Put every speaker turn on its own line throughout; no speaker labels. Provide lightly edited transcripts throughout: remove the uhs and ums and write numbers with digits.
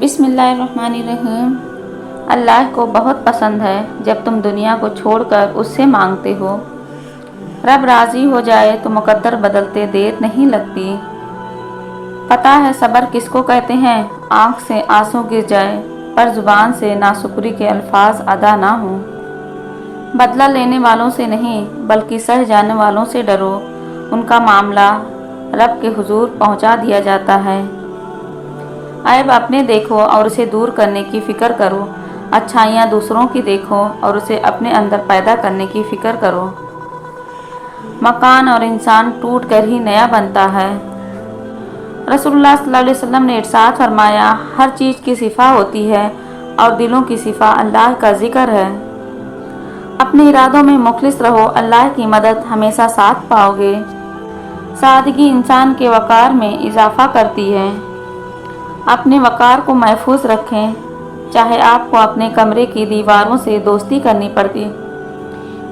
बिस्मिल्लाहिर्रहमानिर्रहीम। अल्लाह को बहुत पसंद है जब तुम दुनिया को छोड़कर उससे मांगते हो। रब राज़ी हो जाए तो मुकद्दर बदलते देर नहीं लगती। पता है सब्र किसको कहते हैं? आँख से आंसू गिर जाए पर ज़ुबान से नाशुक्री के अल्फाज अदा ना हों। बदला लेने वालों से नहीं बल्कि सह जाने वालों से डरो। उनका मामला रब के हुजूर पहुंचा दिया जाता है। ऐब अपने देखो और उसे दूर करने की फ़िक्र करो। अच्छाइयाँ दूसरों की देखो और उसे अपने अंदर पैदा करने की फ़िक्र करो। मकान और इंसान टूट कर ही नया बनता है। रसूलुल्लाह सल्लल्लाहु अलैहि वसल्लम ने इरशाद फरमाया, हर चीज़ की सिफा होती है और दिलों की सिफा अल्लाह का जिक्र है। अपने इरादों में मुखलिस रहो, अल्लाह की मदद हमेशा साथ पाओगे। सादगी इंसान के वक़ार में इजाफ़ा करती है। अपने वक़ार को महफूज रखें, चाहे आपको अपने कमरे की दीवारों से दोस्ती करनी पड़ती।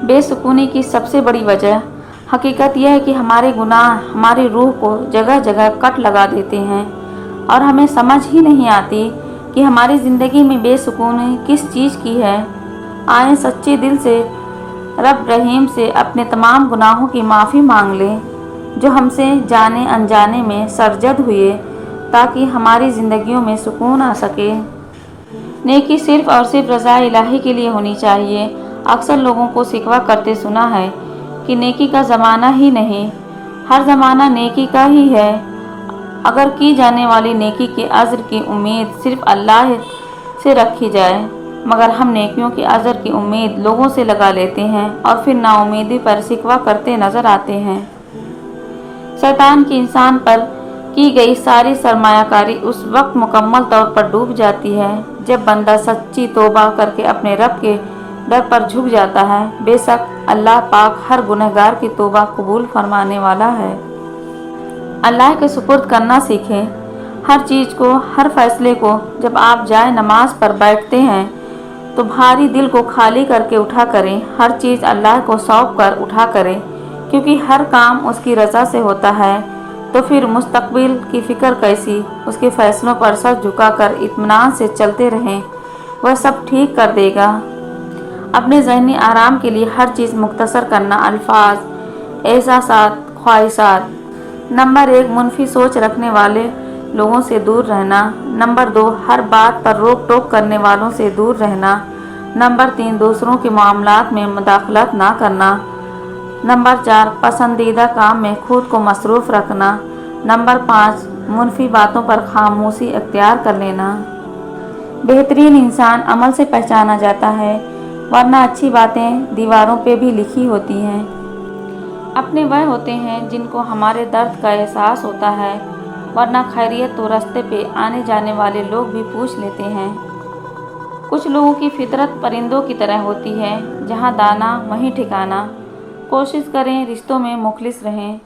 बेसुकूनी की सबसे बड़ी वजह हकीकत यह है कि हमारे गुनाह हमारी रूह को जगह जगह कट लगा देते हैं और हमें समझ ही नहीं आती कि हमारी ज़िंदगी में बेसुकूनी किस चीज़ की है। आए सच्चे दिल से रब रहीम से अपने तमाम गुनाहों की माफ़ी मांग लें जो हमसे जाने अनजाने में सरजद हुए, ताकि हमारी ज़िंदगियों में सुकून आ सके। नेकी सिर्फ़ और सिर्फ रज़ा इलाही के लिए होनी चाहिए। अक्सर लोगों को शिकवा करते सुना है कि नेकी का ज़माना ही नहीं, हर ज़माना नेकी का ही है। अगर की जाने वाली नेकी के अज़्र की उम्मीद सिर्फ़ अल्लाह से रखी जाए, मगर हम नेकियों के अज़्र की उम्मीद लोगों से लगा लेते हैं और फिर नाउमीदी पर शिकवा करते नज़र आते हैं। शैतान की इंसान पर की गई सारी सरमायाकारी उस वक्त मुकम्मल तौर पर डूब जाती है जब बंदा सच्ची तौबा करके अपने रब के दर पर झुक जाता है। बेशक अल्लाह पाक हर गुनहगार की तौबा कबूल फरमाने वाला है। अल्लाह के सुपुर्द करना सीखें। हर चीज़ को, हर फैसले को जब आप जाए नमाज पर बैठते हैं तो भारी दिल को खाली करके उठा करें। हर चीज़ अल्लाह को सौंप कर उठा करें, क्योंकि हर काम उसकी रज़ा से होता है। तो फिर मुस्तकबिल की फ़िक्र कैसी? उसके फ़ैसलों पर सर झुकाकर इत्मीनान से चलते रहें, वह सब ठीक कर देगा। अपने ज़हनी आराम के लिए हर चीज़ मुख्तसर करना, अल्फाज, एहसासात, ख्वाहिशात। नंबर 1, मुनफी सोच रखने वाले लोगों से दूर रहना। नंबर 2, हर बात पर रोक टोक करने वालों से दूर रहना। नंबर 3, दूसरों के मामलात में मुदाखलत ना करना। नंबर 4, पसंदीदा काम में खुद को मसरूफ़ रखना। नंबर 5, मुनफी बातों पर खामोशी इख्तियार कर लेना। बेहतरीन इंसान अमल से पहचाना जाता है, वरना अच्छी बातें दीवारों पे भी लिखी होती हैं। अपने वह होते हैं जिनको हमारे दर्द का एहसास होता है, वरना खैरियत तो रास्ते पे आने जाने वाले लोग भी पूछ लेते हैं। कुछ लोगों की फितरत परिंदों की तरह होती है, जहाँ दाना वहीं ठिकाना। कोशिश करें रिश्तों में मुखलिस रहें।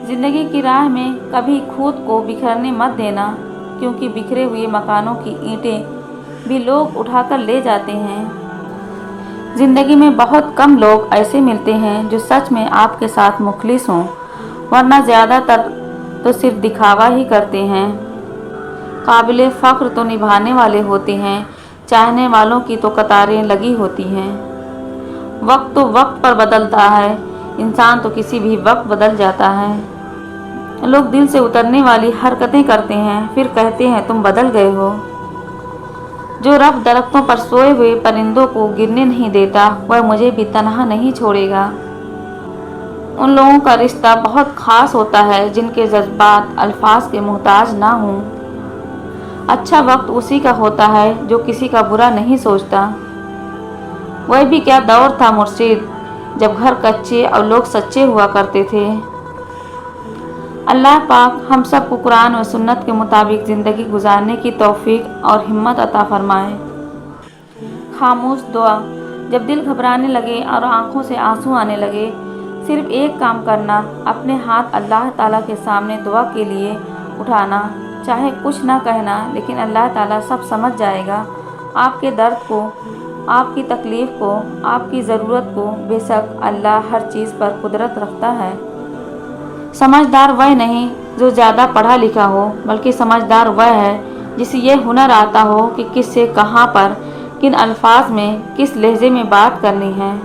ज़िंदगी की राह में कभी खुद को बिखरने मत देना, क्योंकि बिखरे हुए मकानों की ईंटें भी लोग उठाकर ले जाते हैं। ज़िंदगी में बहुत कम लोग ऐसे मिलते हैं जो सच में आपके साथ मुखलिस हों, वरना ज़्यादातर तो सिर्फ दिखावा ही करते हैं। काबिले फ़ख्र तो निभाने वाले होते हैं, चाहने वालों की तो कतारें लगी होती हैं। वक्त तो वक्त पर बदलता है, इंसान तो किसी भी वक्त बदल जाता है। लोग दिल से उतरने वाली हरकतें करते हैं, फिर कहते हैं तुम बदल गए हो। जो रब दरख्तों पर सोए हुए परिंदों को गिरने नहीं देता, वह मुझे भी तन्हा नहीं छोड़ेगा। उन लोगों का रिश्ता बहुत ख़ास होता है जिनके जज्बात अल्फाज के मोहताज ना हों। अच्छा वक्त उसी का होता है जो किसी का बुरा नहीं सोचता। वह भी क्या दौर था मुर्शिद, जब घर कच्चे और लोग सच्चे हुआ करते थे। अल्लाह पाक हम सब को कुरान व सुन्नत के मुताबिक ज़िंदगी गुजारने की तौफीक और हिम्मत अता फरमाए। खामोश दुआ। जब दिल घबराने लगे और आंखों से आंसू आने लगे, सिर्फ एक काम करना, अपने हाथ अल्लाह ताला के सामने दुआ के लिए उठाना। चाहे कुछ ना कहना, लेकिन अल्लाह ताला सब समझ जाएगा, आपके दर्द को, आपकी तकलीफ़ को, आपकी ज़रूरत को। बेशक अल्लाह हर चीज़ पर कुदरत रखता है। समझदार वह नहीं जो ज़्यादा पढ़ा लिखा हो, बल्कि समझदार वह है जिसे ये हुनर आता हो कि किससे कहाँ पर किन अल्फाज में किस लहजे में बात करनी है।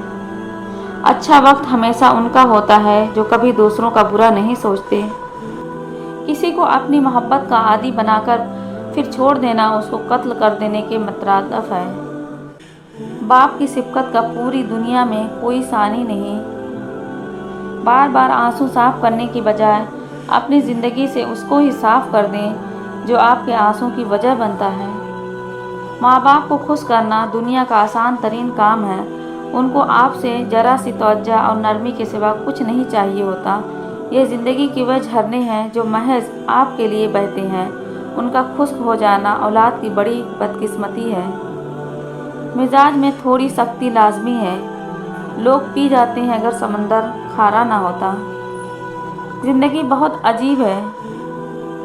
अच्छा वक्त हमेशा उनका होता है जो कभी दूसरों का बुरा नहीं सोचते। किसी को अपनी मोहब्बत का आदी बनाकर फिर छोड़ देना उसको कत्ल कर देने के मतरादफ है। बाप की सिफकत का पूरी दुनिया में कोई सानी नहीं। बार बार आंसू साफ करने की बजाय अपनी ज़िंदगी से उसको ही साफ कर दें जो आपके आंसू की वजह बनता है। माँ बाप को खुश करना दुनिया का आसान तरीन काम है। उनको आपसे ज़रा सी तवज्जो और नरमी के सिवा कुछ नहीं चाहिए होता। ये ज़िंदगी के वह झरने हैं जो महज आपके लिए बहते हैं। उनका खुश्क हो जाना औलाद की बड़ी बदकिस्मती है। मिजाज में थोड़ी सख्ती लाजमी है। लोग पी जाते हैं अगर समंदर खारा ना होता। ज़िंदगी बहुत अजीब है।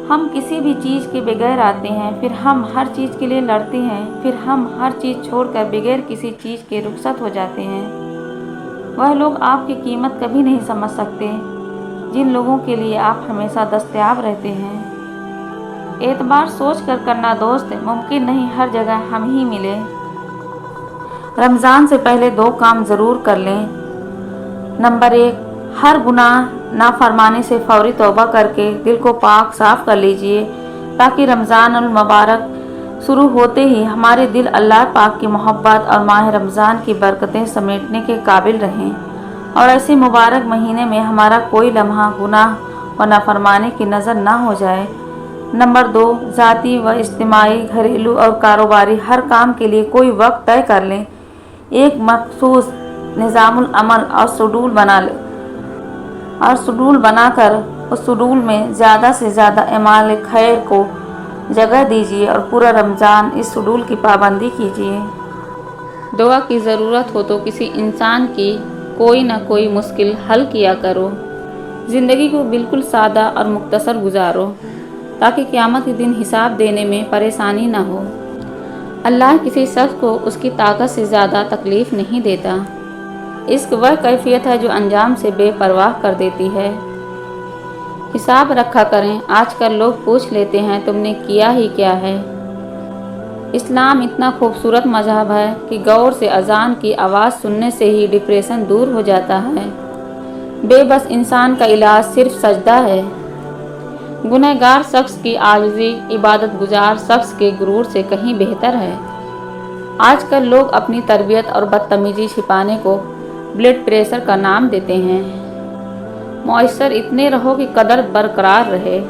हम किसी भी चीज़ के बगैर आते हैं, फिर हम हर चीज़ के लिए लड़ते हैं, फिर हम हर चीज़ छोड़कर बगैर किसी चीज़ के रुखसत हो जाते हैं। वह लोग आपकी कीमत कभी नहीं समझ सकते जिन लोगों के लिए आप हमेशा दस्तयाब रहते हैं। एतबार सोच कर करना दोस्त, मुमकिन नहीं हर जगह हम ही मिले। रमज़ान से पहले 2 काम ज़रूर कर लें। नंबर 1, हर गुनाह नाफरमानी से फौरी तौबा करके दिल को पाक साफ कर लीजिए ताकि रमज़ानुल मुबारक शुरू होते ही हमारे दिल अल्लाह पाक की मोहब्बत और माह रमज़ान की बरकतें समेटने के काबिल रहें और ऐसे मुबारक महीने में हमारा कोई लम्हा गुनाह व नाफरमानी की नज़र ना हो जाए। नंबर 2, ज़ाती व इज्तिमाई, घरेलू और कारोबारी हर काम के लिए कोई वक्त तय कर लें। एक मखसूस निज़ामुल अमल और शेड्यूल बनाकर उस शेड्यूल में ज़्यादा से ज़्यादा अमाल खैर को जगह दीजिए और पूरा रमज़ान इस शेड्यूल की पाबंदी कीजिए। दुआ की ज़रूरत हो तो किसी इंसान की कोई ना कोई मुश्किल हल किया करो। ज़िंदगी को बिल्कुल सादा और मुख्तसर गुजारो ताकि क़यामत के दिन हिसाब देने में परेशानी ना हो। अल्लाह किसी शख्स को उसकी ताकत से ज़्यादा तकलीफ़ नहीं देता। इश्क वह कैफियत है जो अंजाम से बेपरवाह कर देती है। हिसाब रखा करें। आजकल लोग पूछ लेते हैं तुमने किया ही क्या है। इस्लाम इतना खूबसूरत मजहब है कि गौर से अजान की आवाज़ सुनने से ही डिप्रेशन दूर हो जाता है। बेबस इंसान का इलाज सिर्फ सजदा है। गुनहगार शख्स की आजिज़ी इबादत गुजार शख्स के गुरूर से कहीं बेहतर है। आजकल लोग अपनी तरबियत और बदतमीजी छिपाने को ब्लड प्रेशर का नाम देते हैं। मौसर इतने रहो कि कदर बरकरार रहे।